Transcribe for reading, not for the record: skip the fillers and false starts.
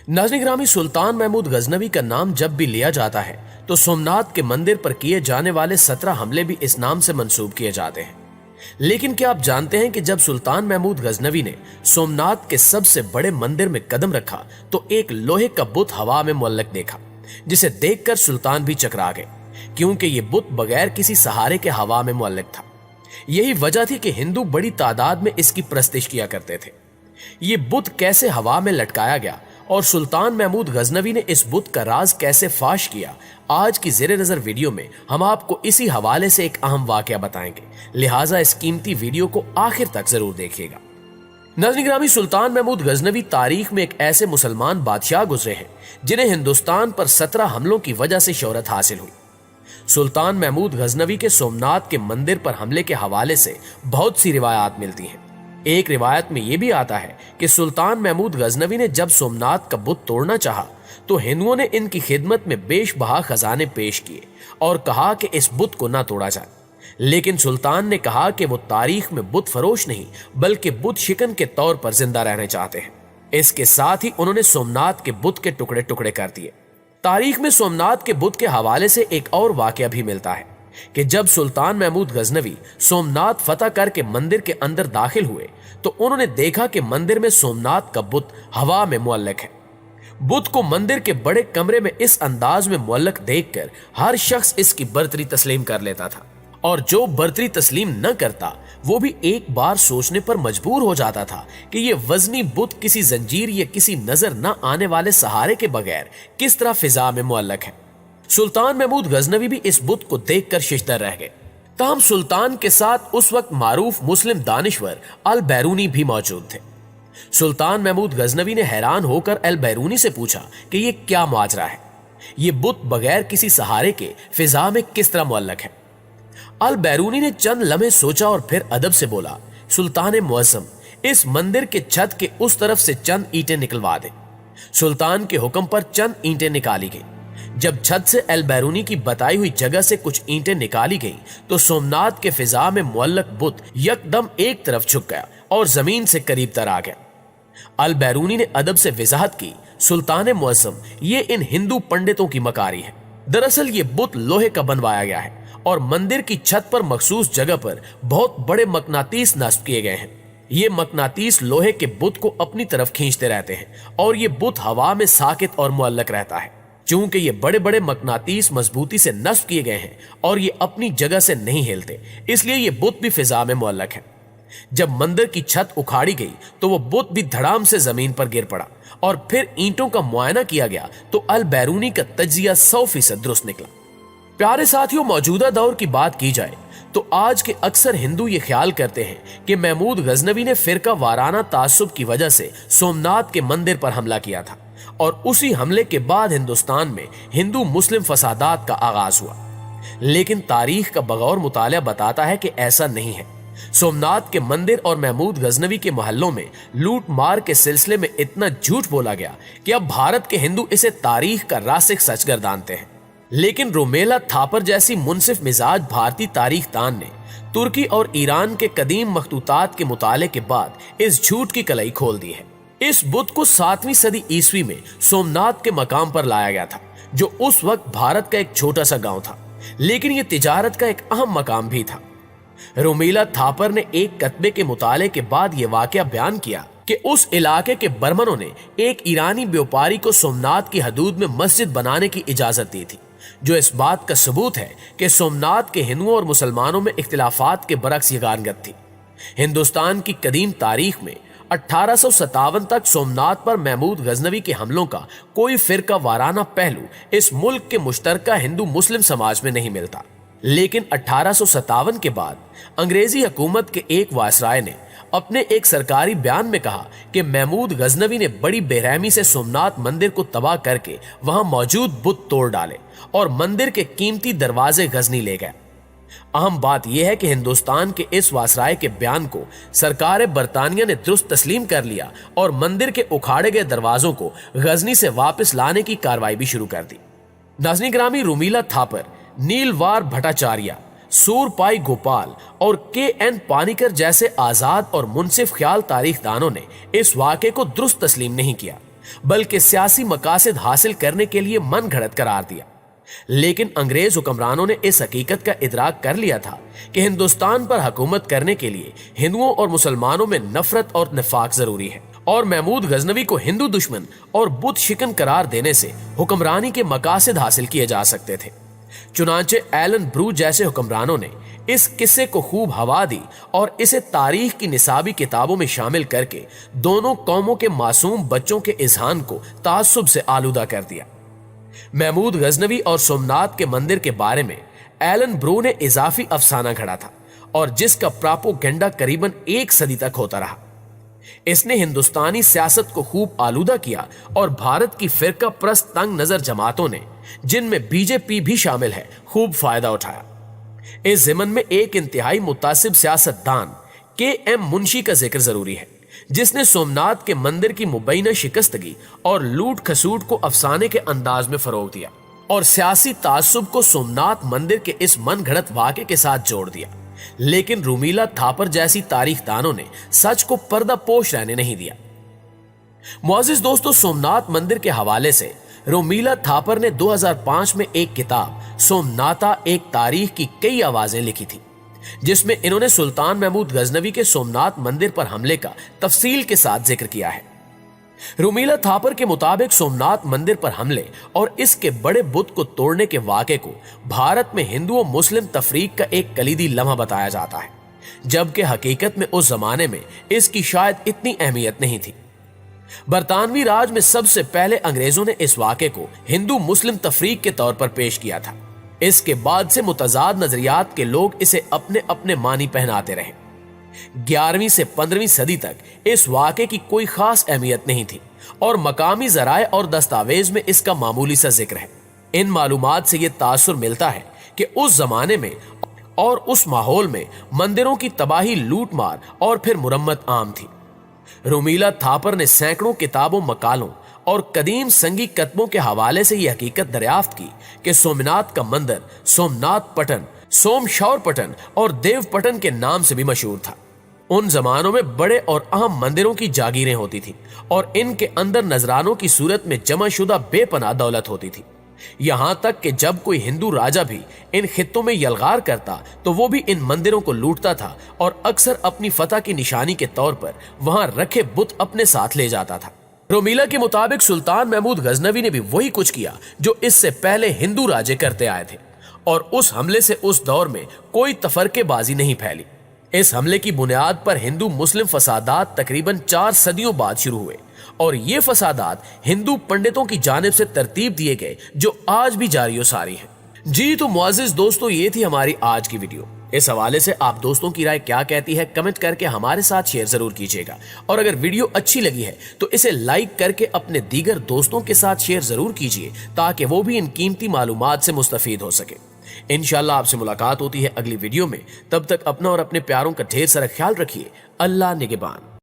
नाज़रीन ग्रामी, सुल्तान महमूद गजनवी का नाम जब भी लिया जाता है तो सोमनाथ के मंदिर पर किए जाने वाले 17 हमले भी इस नाम से मंसूब किए जाते हैं। लेकिन क्या आप जानते हैं कि जब सुल्तान महमूद गजनवी ने सोमनाथ के सबसे बड़े मंदिर में कदम रखा तो एक लोहे का बुत हवा में मुअल्लक देखा, जिसे देखकर सुल्तान भी चकरा गए, क्योंकि ये बुत बगैर किसी सहारे के हवा में मुअल्लक था। यही वजह थी कि हिंदू बड़ी तादाद में इसकी प्रस्तिश किया करते थे। ये बुत कैसे हवा में लटकाया गया और सुल्तान महमूद गजनवी ने इस बुत का राज कैसे फाश किया, आज की ज़ेरे नजर वीडियो में हम आपको इसी हवाले से एक अहम वाकया बताएंगे, लिहाजा इस कीमती वीडियो को आखिर तक जरूर देखिएगा। नाज़रीन ग्रामी, सुल्तान महमूद गजनवी तारीख में एक ऐसे मुसलमान बादशाह गुजरे हैं जिन्हें हिंदुस्तान पर 17 हमलों की वजह से शोहरत हासिल हुई। सुल्तान महमूद गजनवी के सोमनाथ के मंदिर पर हमले के हवाले से बहुत सी रिवायात मिलती हैं। एक रिवायत में यह भी आता है कि सुल्तान महमूद गजनवी ने जब सोमनाथ का बुत तोड़ना चाहा तो हिंदुओं ने इनकी खिदमत में बेशबहा खजाने पेश किए और कहा कि इस बुत को ना तोड़ा जाए। लेकिन सुल्तान ने कहा कि वो तारीख में बुत फरोश नहीं बल्कि बुत शिकन के तौर पर जिंदा रहना चाहते हैं। इसके साथ ही उन्होंने सोमनाथ के बुत के टुकड़े टुकड़े कर दिए। तारीख में सोमनाथ के बुत के हवाले से एक और वाकया भी मिलता है कि जब सुल्तान महमूद गजनवी सोमनाथ फतह करके मंदिर के अंदर दाखिल हुए तो उन्होंने देखा कि मंदिर में सोमनाथ का बुत हवा में मुअल्लक है। बुत को मंदिर के बड़े कमरे में इस अंदाज में मुअल्लक देखकर हर शख्स इसकी बर्तरी तस्लीम कर लेता था, और जो बर्तरी तस्लीम न करता वो भी एक बार सोचने पर मजबूर हो जाता था कि ये वजनी बुत किसी जंजीर या किसी नजर न आने वाले सहारे के बगैर किस तरह फिजा में मुअल्लक है। सुल्तान महमूद गजनवी भी इस बुत को देखकर शिश्तर रह गए। ताहम सुल्तान के साथ उस वक्त मारूफ मुस्लिम दानिश्वर अल बैरूनी भी मौजूद थे। सुल्तान महमूद गजनवी ने हैरान होकर अल बैरूनी से पूछा कि ये क्या मुआजरा है, ये बुत बगैर किसी सहारे के फिजा में किस तरह मुअल्लक है। अल बैरूनी ने चंद लम्हे सोचा और फिर अदब से बोला, सुल्तान मुअज्जम, इस मंदिर के छत के उस तरफ से चंद ईंटें निकलवा दे। सुल्तान के हुक्म पर चंद ईंटें निकाली गई। जब छत से अल बैरूनी की बताई हुई जगह से कुछ ईंटें निकाली गईं, तो सोमनाथ के फिजा में मुअल्लक बुत यकदम एक तरफ झुक गया और जमीन से करीब तर आ गया। अल बैरूनी ने अदब से वजाहत की, सुल्तान मुअज्जम, ये इन हिंदू पंडितों की मकारी है। दरअसल ये बुत लोहे का बनवाया गया है और मंदिर की छत पर मखसूस जगह पर बहुत बड़े मकनातीस नस्ब किए गए हैं। ये मकनातीस लोहे के बुत को अपनी तरफ खींचते रहते हैं और ये बुत हवा में साकित और मुअल्लक रहता है। चूंकि ये बड़े बड़े मकनातीस मजबूती से नस्ब किए गए हैं और ये अपनी जगह से नहीं हिलते, इसलिए ये बुत भी फिजा में मुअल्लक है। जब मंदिर की छत उखाड़ी गई तो वो बुत भी धड़ाम से जमीन पर गिर पड़ा और फिर ईंटों का मुआयना किया गया तो अल बैरूनी का तज्जिया 100% दुरुस्त निकला। प्यारे साथियों, मौजूदा दौर की बात की जाए तो आज के अक्सर हिंदू ये ख्याल करते हैं कि महमूद गजनवी ने फिरका वाराना तासुब की वजह से सोमनाथ के मंदिर पर हमला किया था और उसी हमले के बाद हिंदुस्तान में हिंदू मुस्लिम फसादात का आगाज हुआ। लेकिन तारीख का बगौर मुताला बताता है कि ऐसा नहीं है। सोमनाथ के मंदिर और महमूद गजनवी के मोहल्लों में लूट मार के सिलसिले में इतना झूठ बोला गया कि अब भारत के हिंदू इसे तारीख का रासिक सच गर्दानते हैं। लेकिन रोमेला थापर जैसी मुनसिफ मिजाज भारतीय तारीख दान ने तुर्की और ईरान के कदीम मखतूतात के मुताले के बाद इस झूठ की कलई खोल दी है। इस बुत को 7वीं सदी ईस्वी में सोमनाथ के मकाम पर लाया गया था, जो उस वक्त भारत का एक छोटा सा गांव था, लेकिन यह तिजारत का एक अहम मकाम भी था। रोमेला थापर ने एक कतबे के मुताले के बाद यह वाकया बयान किया कि उस इलाके के बर्मनों ने एक ईरानी व्यापारी को सोमनाथ की हदूद में मस्जिद बनाने की इजाजत दी थी, जो इस बात का सबूत है कि सोमनाथ के हिंदुओं और मुसलमानों में इख्तिलाफात के बरक्स यगानगत थी। हिंदुस्तान की कदीम तारीख में 1857 तक सोमनाथ पर महमूद गजनवी के हमलों का कोई फिरका वाराना पहलू इस मुल्क के मुश्तरका हिंदू मुस्लिम समाज में नहीं मिलता। लेकिन 1857 के बाद अंग्रेजी हुकूमत के एक वायसराय ने अपने एक सरकारी बयान में कहा कि महमूद गजनवी ने बड़ी बेरहमी से सोमनाथ मंदिर को तबाह करके वहां मौजूद बुत तोड़ डाले और मंदिर के कीमती दरवाजे गजनी ले गए। अहम बात यह है कि हिंदुस्तान के इस वासराय के बयान को सरकार बरतानिया ने दुरुस्त तस्लीम कर लिया और मंदिर के उखाड़े गए दरवाजों को गजनी से वापस लाने की कार्रवाई भी शुरू कर दी। नाज़रीन ग्रामी, रोमेला थापर, नीलवार भट्टाचार्य, सूरपाई गोपाल और के.एन. पानीकर जैसे आजाद और मुनसिफ ख्याल तारीख दानों ने इस वाक़े को दुरुस्त तस्लीम नहीं किया, बल्कि सियासी मकासद हासिल करने के लिए मन घड़त करार दिया। लेकिन अंग्रेज हुक्मरानों ने इस हकीकत का इदराक कर लिया था कि हिंदुस्तान पर हुकूमत करने के लिए हिंदुओं और मुसलमानों में नफरत और निफाक जरूरी है, और महमूद गजनवी को हिंदू दुश्मन और बुत शिकन करार देने से हुक्मरानी के मकासद हासिल किए जा सकते थे। चुनांचे एलन ब्रू जैसे हुक्मरानों ने इस किस्से को खूब हवा दी और इसे तारीख की निसाबी किताबों में शामिल करके दोनों कौमों के मासूम बच्चों के इज़हान को तासुब से आलूदा कर दिया। महमूद गजनवी और सोमनाथ के मंदिर के बारे में एलन ब्रू ने इजाफी अफसाना घड़ा था और जिसका प्रापोगेंडा करीबन 1 सदी तक होता रहा। इसने हिंदुस्तानी सियासत को खूब आलूदा किया और भारत की फिरका प्रस्त तंग नजर जमातों ने, जिनमें बीजेपी भी शामिल है, खूब फायदा उठाया। इस ज़िमन में एक इंतहाई मुतासिब सियासतदान के.एम. मुंशी का जिक्र जरूरी है, जिसने सोमनाथ के मंदिर की मुबैना शिकस्तगी और लूट खसूट को अफसाने के अंदाज में फरोग दिया और सियासी तासुब को सोमनाथ मंदिर के इस मन घड़त वाक़े के साथ जोड़ दिया। लेकिन रूमीला थापर जैसी तारीखदानों ने सच को पर्दापोश रहने नहीं दिया। मुअज़्ज़िज़ दोस्तों, सोमनाथ मंदिर के हवाले से रूमीला थापर ने 2005 में एक किताब सोमनाता एक तारीख की कई आवाजें लिखी थी, जिसमें इन्होंने सुल्तान महमूद गजनवी के सोमनाथ मंदिर पर हमले का तफसील के साथ जिक्र किया है। रूमीला थापर के मुताबिक सोमनाथ मंदिर पर हमले और इसके बड़े बुत को तोड़ने के वाक़े को भारत में हिंदू और मुस्लिम तफरीक का एक कलीदी लम्हा बताया जाता है, जबकि हकीकत में उस जमाने में इसकी शायद इतनी अहमियत नहीं थी। बरतानवी राज में सबसे पहले अंग्रेजों ने इस वाक़े को हिंदू मुस्लिम तफरीक के तौर पर पेश किया था। इसके बाद से मुतजाद नजरियात के लोग इसे अपने अपने मानी पहनाते रहे। 11वीं से 15वीं सदी तक इस वाक़े की कोई खास अहमियत नहीं थी और मकामी ज़राए और दस्तावेज में इसका मामूली सा जिक्र है। इन मालूमात से यह तासुर मिलता है कि उस जमाने में और उस माहौल में मंदिरों की तबाही, लूट मार और फिर मुरम्मत आम थी। रूमीला थापर ने सैकड़ों किताबों, मकालों और कदीम संगी कतबों के हवाले से यह हकीकत दरियाफ्त की कि सोमनाथ का मंदिर सोमनाथ पटन, सोमशौर पटन और देव पटन के नाम से भी मशहूर था। उन जमानों में बड़े और अहम मंदिरों की जागीरें होती थी और इनके अंदर नजरानों की सूरत में जमाशुदा बेपनाह दौलत होती थी। यहां तक कि जब कोई हिंदू राजा भी इन खित्तों में यलगार करता तो वो भी इन मंदिरों को लूटता था और अक्सर अपनी फतह की निशानी के तौर पर वहां रखे बुत अपने साथ ले जाता था। रूमीला के मुताबिक सुल्तान महमूद गजनवी ने भी वही कुछ किया जो इससे पहले हिंदू राजे करते आए थे और उस हमले से उस दौर में कोई तफरकेबाजी नहीं फैली। इस हमले की बुनियाद पर हिंदू मुस्लिम फसादात तकरीबन 4 सदियों बाद शुरू हुए और ये फसादात हिंदू पंडितों की जानिब से तरतीब दिए गए जो आज भी जारी सारी हैं। जी तो मुअज़्ज़िज़ दोस्तों, ये थी हमारी आज की वीडियो। इस हवाले से आप दोस्तों की राय क्या कहती है कमेंट करके हमारे साथ शेयर जरूर कीजिएगा और अगर वीडियो अच्छी लगी है तो इसे लाइक करके अपने दीगर दोस्तों के साथ शेयर जरूर कीजिए ताकि वो भी इन कीमती मालूमात से मुस्तफीद हो सके। इंशाल्लाह आपसे मुलाकात होती है अगली वीडियो में। तब तक अपना और अपने प्यारों का ढेर सारा ख्याल रखिए। अल्लाह निगहबान।